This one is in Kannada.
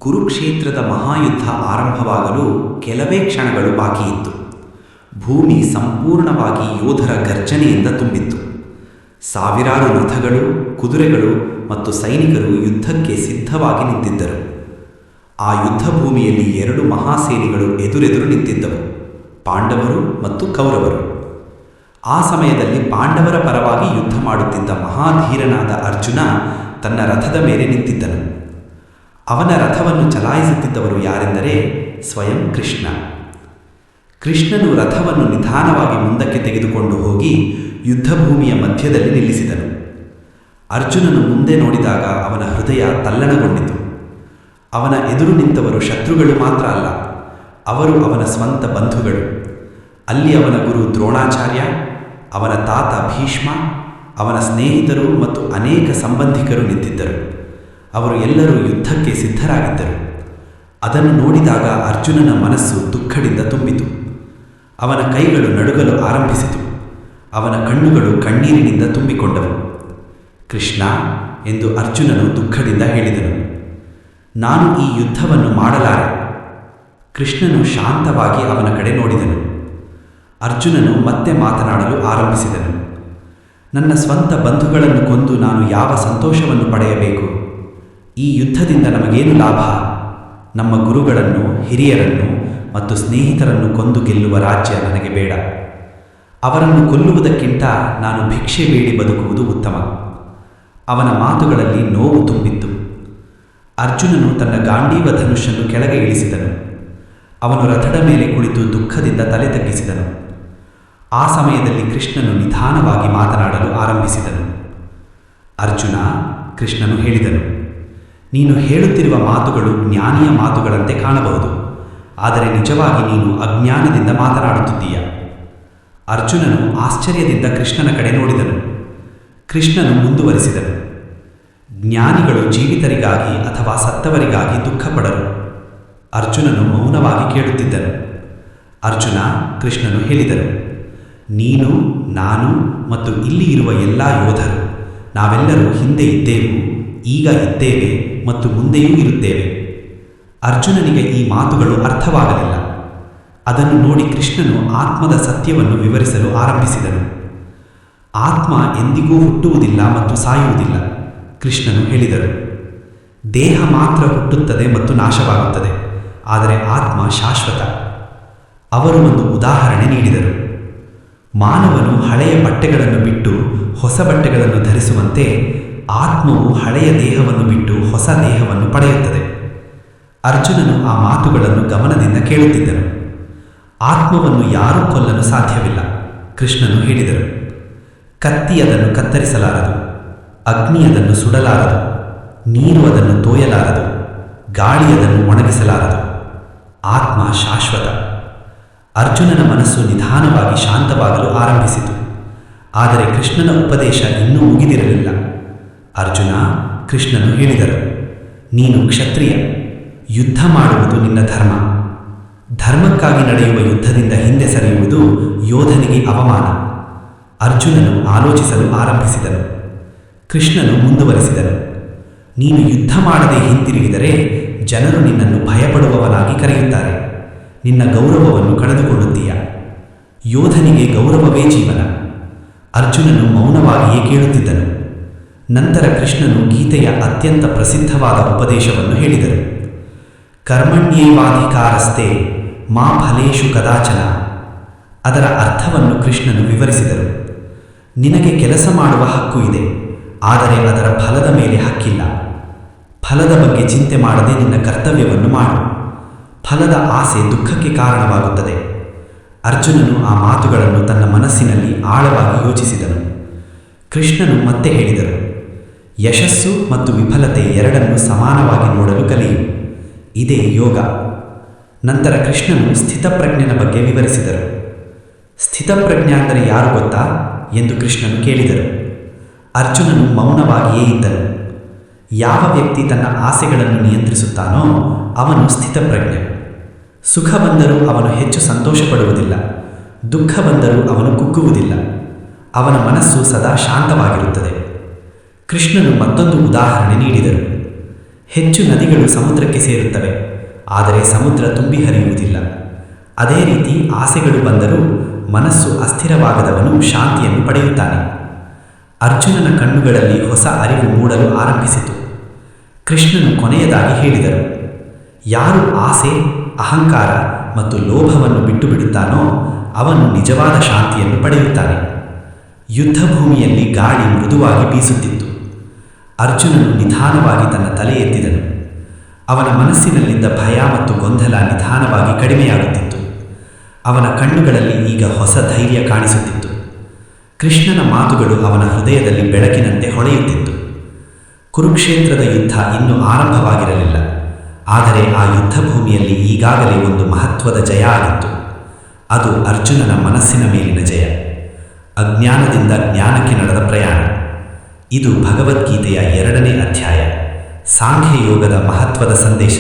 ಕುರುಕ್ಷೇತ್ರದ ಮಹಾಯುದ್ಧ ಆರಂಭವಾಗಲು ಕೆಲವೇ ಕ್ಷಣಗಳು ಬಾಕಿಯಿತ್ತು. ಭೂಮಿ ಸಂಪೂರ್ಣವಾಗಿ ಯೋಧರ ಗರ್ಜನೆಯಿಂದ ತುಂಬಿತ್ತು. ಸಾವಿರಾರು ರಥಗಳು, ಕುದುರೆಗಳು ಮತ್ತು ಸೈನಿಕರು ಯುದ್ಧಕ್ಕೆ ಸಿದ್ಧವಾಗಿ ನಿಂತಿದ್ದರು. ಆ ಯುದ್ಧ ಭೂಮಿಯಲ್ಲಿ ಎರಡು ಮಹಾಸೇನೆಗಳು ಎದುರೆದುರು ನಿಂತಿದ್ದವು, ಪಾಂಡವರು ಮತ್ತು ಕೌರವರು. ಆ ಸಮಯದಲ್ಲಿ ಪಾಂಡವರ ಪರವಾಗಿ ಯುದ್ಧ ಮಾಡುತ್ತಿದ್ದ ಮಹಾಧೀರನಾದ ಅರ್ಜುನ ತನ್ನ ರಥದ ಮೇಲೆ ನಿಂತಿದ್ದನು. ಅವನ ರಥವನ್ನು ಚಲಾಯಿಸುತ್ತಿದ್ದವರು ಯಾರೆಂದರೆ ಸ್ವಯಂ ಕೃಷ್ಣ. ಕೃಷ್ಣನು ರಥವನ್ನು ನಿಧಾನವಾಗಿ ಮುಂದಕ್ಕೆ ತೆಗೆದುಕೊಂಡು ಹೋಗಿ ಯುದ್ಧಭೂಮಿಯ ಮಧ್ಯದಲ್ಲಿ ನಿಲ್ಲಿಸಿದನು. ಅರ್ಜುನನು ಮುಂದೆ ನೋಡಿದಾಗ ಅವನ ಹೃದಯ ತಲ್ಲಣಗೊಂಡಿತು. ಅವನ ಎದುರು ನಿಂತವರು ಶತ್ರುಗಳು ಮಾತ್ರ ಅಲ್ಲ, ಅವರು ಅವನ ಸ್ವಂತ ಬಂಧುಗಳು. ಅಲ್ಲಿ ಅವನ ಗುರು ದ್ರೋಣಾಚಾರ್ಯ, ಅವನ ತಾತ ಭೀಷ್ಮ, ಅವನ ಸ್ನೇಹಿತರು ಮತ್ತು ಅನೇಕ ಸಂಬಂಧಿಕರು ನಿಂತಿದ್ದರು. ಅವರು ಎಲ್ಲರೂ ಯುದ್ಧಕ್ಕೆ ಸಿದ್ಧರಾಗಿದ್ದರು. ಅದನ್ನು ನೋಡಿದಾಗ ಅರ್ಜುನನ ಮನಸ್ಸು ದುಃಖದಿಂದ ತುಂಬಿತು. ಅವನ ಕೈಗಳು ನಡುಗಲು ಆರಂಭಿಸಿತು. ಅವನ ಕಣ್ಣುಗಳು ಕಣ್ಣೀರಿನಿಂದ ತುಂಬಿಕೊಂಡವು. ಕೃಷ್ಣ ಎಂದು ಅರ್ಜುನನು ದುಃಖದಿಂದ ಹೇಳಿದನು, ನಾನು ಈ ಯುದ್ಧವನ್ನು ಮಾಡಲಾರೆ. ಕೃಷ್ಣನು ಶಾಂತವಾಗಿ ಅವನ ಕಡೆ ನೋಡಿದನು. ಅರ್ಜುನನು ಮತ್ತೆ ಮಾತನಾಡಲು ಆರಂಭಿಸಿದನು. ನನ್ನ ಸ್ವಂತ ಬಂಧುಗಳನ್ನು ಕೊಂದು ನಾನು ಯಾವ ಸಂತೋಷವನ್ನು ಪಡೆಯಬೇಕು? ಈ ಯುದ್ಧದಿಂದ ನಮಗೇನು ಲಾಭ? ನಮ್ಮ ಗುರುಗಳನ್ನು, ಹಿರಿಯರನ್ನು ಮತ್ತು ಸ್ನೇಹಿತರನ್ನು ಕೊಂದು ಗೆಲ್ಲುವ ರಾಜ್ಯ ನನಗೆ ಬೇಡ. ಅವರನ್ನು ಕೊಲ್ಲುವುದಕ್ಕಿಂತ ನಾನು ಭಿಕ್ಷೆ ಬೇಡಿ ಬದುಕುವುದು ಉತ್ತಮ. ಅವನ ಮಾತುಗಳಲ್ಲಿ ನೋವು ತುಂಬಿತ್ತು. ಅರ್ಜುನನು ತನ್ನ ಗಾಂಡೀವ ಧನುಷನ್ನು ಕೆಳಗೆ ಇಳಿಸಿದನು. ಅವನು ರಥದ ಮೇಲೆ ಕುಳಿತು ದುಃಖದಿಂದ ತಲೆ ತಗ್ಗಿಸಿದನು. ಆ ಸಮಯದಲ್ಲಿ ಕೃಷ್ಣನು ನಿಧಾನವಾಗಿ ಮಾತನಾಡಲು ಆರಂಭಿಸಿದನು. ಅರ್ಜುನ, ಕೃಷ್ಣನು ಹೇಳಿದನು, ನೀನು ಹೇಳುತ್ತಿರುವ ಮಾತುಗಳು ಜ್ಞಾನಿಯ ಮಾತುಗಳಂತೆ ಕಾಣಬಹುದು, ಆದರೆ ನಿಜವಾಗಿ ನೀನು ಅಜ್ಞಾನದಿಂದ ಮಾತನಾಡುತ್ತಿದ್ದೀಯ. ಅರ್ಜುನನು ಆಶ್ಚರ್ಯದಿಂದ ಕೃಷ್ಣನ ಕಡೆ ನೋಡಿದನು. ಕೃಷ್ಣನು ಮುಂದುವರಿಸಿದನು, ಜ್ಞಾನಿಗಳು ಜೀವಿತರಿಗಾಗಿ ಅಥವಾ ಸತ್ತವರಿಗಾಗಿ ದುಃಖಪಡರು. ಅರ್ಜುನನು ಮೌನವಾಗಿ ಕೇಳುತ್ತಿದ್ದನು. ಅರ್ಜುನ, ಕೃಷ್ಣನು ಹೇಳಿದನು, ನೀನು, ನಾನು ಮತ್ತು ಇಲ್ಲಿ ಇರುವ ಎಲ್ಲ ಯೋಧರು ನಾವೆಲ್ಲರೂ ಹಿಂದೆ ಇದ್ದೆವು, ಈಗ ಇದ್ದೇವೆ ಮತ್ತು ಮುಂದೆಯೂ ಇರುತ್ತೇವೆ. ಅರ್ಜುನನಿಗೆ ಈ ಮಾತುಗಳು ಅರ್ಥವಾಗಲಿಲ್ಲ. ಅದನ್ನು ನೋಡಿ ಕೃಷ್ಣನು ಆತ್ಮದ ಸತ್ಯವನ್ನು ವಿವರಿಸಲು ಆರಂಭಿಸಿದನು. ಆತ್ಮ ಎಂದಿಗೂ ಹುಟ್ಟುವುದಿಲ್ಲ ಮತ್ತು ಸಾಯುವುದಿಲ್ಲ. ಕೃಷ್ಣನು ಹೇಳಿದರು, ದೇಹ ಮಾತ್ರ ಹುಟ್ಟುತ್ತದೆ ಮತ್ತು ನಾಶವಾಗುತ್ತದೆ, ಆದರೆ ಆತ್ಮ ಶಾಶ್ವತ. ಅವರು ಒಂದು ಉದಾಹರಣೆ ನೀಡಿದರು. ಮಾನವನು ಹಳೆಯ ಬಟ್ಟೆಗಳನ್ನು ಬಿಟ್ಟು ಹೊಸ ಬಟ್ಟೆಗಳನ್ನು ಧರಿಸುವಂತೆ ಆತ್ಮವು ಹಳೆಯ ದೇಹವನ್ನು ಬಿಟ್ಟು ಹೊಸ ದೇಹವನ್ನು ಪಡೆಯುತ್ತದೆ. ಅರ್ಜುನನು ಆ ಮಾತುಗಳನ್ನು ಗಮನದಿಂದ ಕೇಳುತ್ತಿದ್ದನು. ಆತ್ಮವನ್ನು ಯಾರೂ ಕೊಲ್ಲಲು ಸಾಧ್ಯವಿಲ್ಲ. ಕೃಷ್ಣನು ಹೇಳಿದರು, ಕತ್ತಿ ಅದನ್ನು ಕತ್ತರಿಸಲಾರದು, ಅಗ್ನಿ ಅದನ್ನು ಸುಡಲಾರದು, ನೀರು ಅದನ್ನು ತೋಯಲಾರದು, ಗಾಳಿ ಅದನ್ನು ಒಣಗಿಸಲಾರದು. ಆತ್ಮ ಶಾಶ್ವತ. ಅರ್ಜುನನ ಮನಸ್ಸು ನಿಧಾನವಾಗಿ ಶಾಂತವಾಗಲು ಆರಂಭಿಸಿತು. ಆದರೆ ಕೃಷ್ಣನ ಉಪದೇಶ ಇನ್ನೂ ಮುಗಿದಿರಲಿಲ್ಲ. ಅರ್ಜುನ, ಕೃಷ್ಣನು ಹೇಳಿದರು, ನೀನು ಕ್ಷತ್ರಿಯ. ಯುದ್ಧ ಮಾಡುವುದು ನಿನ್ನ ಧರ್ಮ. ಧರ್ಮಕ್ಕಾಗಿ ನಡೆಯುವ ಯುದ್ಧದಿಂದ ಹಿಂದೆ ಸರಿಯುವುದು ಯೋಧನಿಗೆ ಅವಮಾನ. ಅರ್ಜುನನು ಆಲೋಚಿಸಲು ಆರಂಭಿಸಿದನು. ಕೃಷ್ಣನು ಮುಂದುವರಿಸಿದನು, ನೀನು ಯುದ್ಧ ಮಾಡದೆ ಹಿಂತಿರುಗಿದರೆ ಜನರು ನಿನ್ನನ್ನು ಭಯಪಡುವವನಾಗಿ ಕರೆಯುತ್ತಾರೆ. ನಿನ್ನ ಗೌರವವನ್ನು ಕಳೆದುಕೊಳ್ಳುತ್ತೀಯ. ಯೋಧನಿಗೆ ಗೌರವವೇ ಜೀವನ. ಅರ್ಜುನನು ಮೌನವಾಗಿಯೇ ಕೇಳುತ್ತಿದ್ದನು. ನಂತರ ಕೃಷ್ಣನು ಗೀತೆಯ ಅತ್ಯಂತ ಪ್ರಸಿದ್ಧವಾದ ಉಪದೇಶವನ್ನು ಹೇಳಿದರು. ಕರ್ಮಣ್ಯೇವಾಧಿಕಾರಸ್ತೆ ಮಾ ಫಲೇಷು ಕದಾಚನ. ಅದರ ಅರ್ಥವನ್ನು ಕೃಷ್ಣನು ವಿವರಿಸಿದರು. ನಿನಗೆ ಕೆಲಸ ಮಾಡುವ ಹಕ್ಕು ಇದೆ, ಆದರೆ ಅದರ ಫಲದ ಮೇಲೆ ಹಕ್ಕಿಲ್ಲ. ಫಲದ ಬಗ್ಗೆ ಚಿಂತೆ ಮಾಡದೆ ನಿನ್ನ ಕರ್ತವ್ಯವನ್ನು ಮಾಡು. ಫಲದ ಆಸೆ ದುಃಖಕ್ಕೆ ಕಾರಣವಾಗುತ್ತದೆ. ಅರ್ಜುನನು ಆ ಮಾತುಗಳನ್ನು ತನ್ನ ಮನಸ್ಸಿನಲ್ಲಿ ಆಳವಾಗಿ ಯೋಚಿಸಿದನು. ಕೃಷ್ಣನು ಮತ್ತೆ ಹೇಳಿದರು, ಯಶಸ್ಸು ಮತ್ತು ವಿಫಲತೆ ಎರಡನ್ನೂ ಸಮಾನವಾಗಿ ನೋಡಲು ಕಲಿಯು. ಇದೇ ಯೋಗ. ನಂತರ ಕೃಷ್ಣನು ಸ್ಥಿತಪ್ರಜ್ಞನ ಬಗ್ಗೆ ವಿವರಿಸಿದರು. ಸ್ಥಿತಪ್ರಜ್ಞ ಅಂದರೆ ಯಾರು ಗೊತ್ತಾ ಎಂದು ಕೃಷ್ಣನು ಕೇಳಿದರು. ಅರ್ಜುನನು ಮೌನವಾಗಿಯೇ ಇದ್ದನು. ಯಾವ ವ್ಯಕ್ತಿ ತನ್ನ ಆಸೆಗಳನ್ನು ನಿಯಂತ್ರಿಸುತ್ತಾನೋ ಅವನು ಸ್ಥಿತಪ್ರಜ್ಞ. ಸುಖ ಬಂದರೂ ಅವನು ಹೆಚ್ಚು ಸಂತೋಷಪಡುವುದಿಲ್ಲ, ದುಃಖ ಬಂದರೂ ಅವನು ಕುಗ್ಗುವುದಿಲ್ಲ. ಅವನ ಮನಸ್ಸು ಸದಾ ಶಾಂತವಾಗಿರುತ್ತದೆ. ಕೃಷ್ಣನು ಮತ್ತೊಂದು ಉದಾಹರಣೆ ನೀಡಿದರು. ಹೆಚ್ಚು ನದಿಗಳು ಸಮುದ್ರಕ್ಕೆ ಸೇರುತ್ತವೆ, ಆದರೆ ಸಮುದ್ರ ತುಂಬಿ ಹರಿಯುವುದಿಲ್ಲ. ಅದೇ ರೀತಿ ಆಸೆಗಳು ಬಂದರೂ ಮನಸ್ಸು ಅಸ್ಥಿರವಾಗದವನು ಶಾಂತಿಯನ್ನು ಪಡೆಯುತ್ತಾನೆ. ಅರ್ಜುನನ ಕಣ್ಣುಗಳಲ್ಲಿ ಹೊಸ ಅರಿವು ಮೂಡಲು ಆರಂಭಿಸಿತು. ಕೃಷ್ಣನು ಕೊನೆಯದಾಗಿ ಹೇಳಿದರು, ಯಾರು ಆಸೆ, ಅಹಂಕಾರ ಮತ್ತು ಲೋಭವನ್ನು ಬಿಟ್ಟು ಬಿಡುತ್ತಾನೋ ಅವನು ನಿಜವಾದ ಶಾಂತಿಯನ್ನು ಪಡೆಯುತ್ತಾನೆ. ಯುದ್ಧಭೂಮಿಯಲ್ಲಿ ಗಾಳಿ ಮೃದುವಾಗಿ ಬೀಸುತ್ತಿತ್ತು. ಅರ್ಜುನನು ನಿಧಾನವಾಗಿ ತನ್ನ ತಲೆ ಎತ್ತಿದನು. ಅವನ ಮನಸ್ಸಿನಲ್ಲಿದ್ದ ಭಯ ಮತ್ತು ಗೊಂದಲ ನಿಧಾನವಾಗಿ ಕಡಿಮೆಯಾಗುತ್ತಿತ್ತು. ಅವನ ಕಣ್ಣುಗಳಲ್ಲಿ ಈಗ ಹೊಸ ಧೈರ್ಯ ಕಾಣಿಸುತ್ತಿತ್ತು. ಕೃಷ್ಣನ ಮಾತುಗಳು ಅವನ ಹೃದಯದಲ್ಲಿ ಬೆಳಕಿನಂತೆ ಹೊಳೆಯುತ್ತಿತ್ತು. ಕುರುಕ್ಷೇತ್ರದ ಯುದ್ಧ ಇನ್ನೂ ಆರಂಭವಾಗಿರಲಿಲ್ಲ, ಆದರೆ ಆ ಯುದ್ಧಭೂಮಿಯಲ್ಲಿ ಈಗಾಗಲೇ ಒಂದು ಮಹತ್ವದ ಜಯ ಆಗಿತ್ತು. ಅದು ಅರ್ಜುನನ ಮನಸ್ಸಿನ ಮೇಲಿನ ಜಯ, ಅಜ್ಞಾನದಿಂದ ಜ್ಞಾನಕ್ಕೆ ನಡೆದ ಪ್ರಯಾಣ. ಇದು ಭಗವದ್ಗೀತೆಯ 2ನೇ ಅಧ್ಯಾಯ, ಸಾಂಖ್ಯಯೋಗದ ಮಹತ್ವದ ಸಂದೇಶ.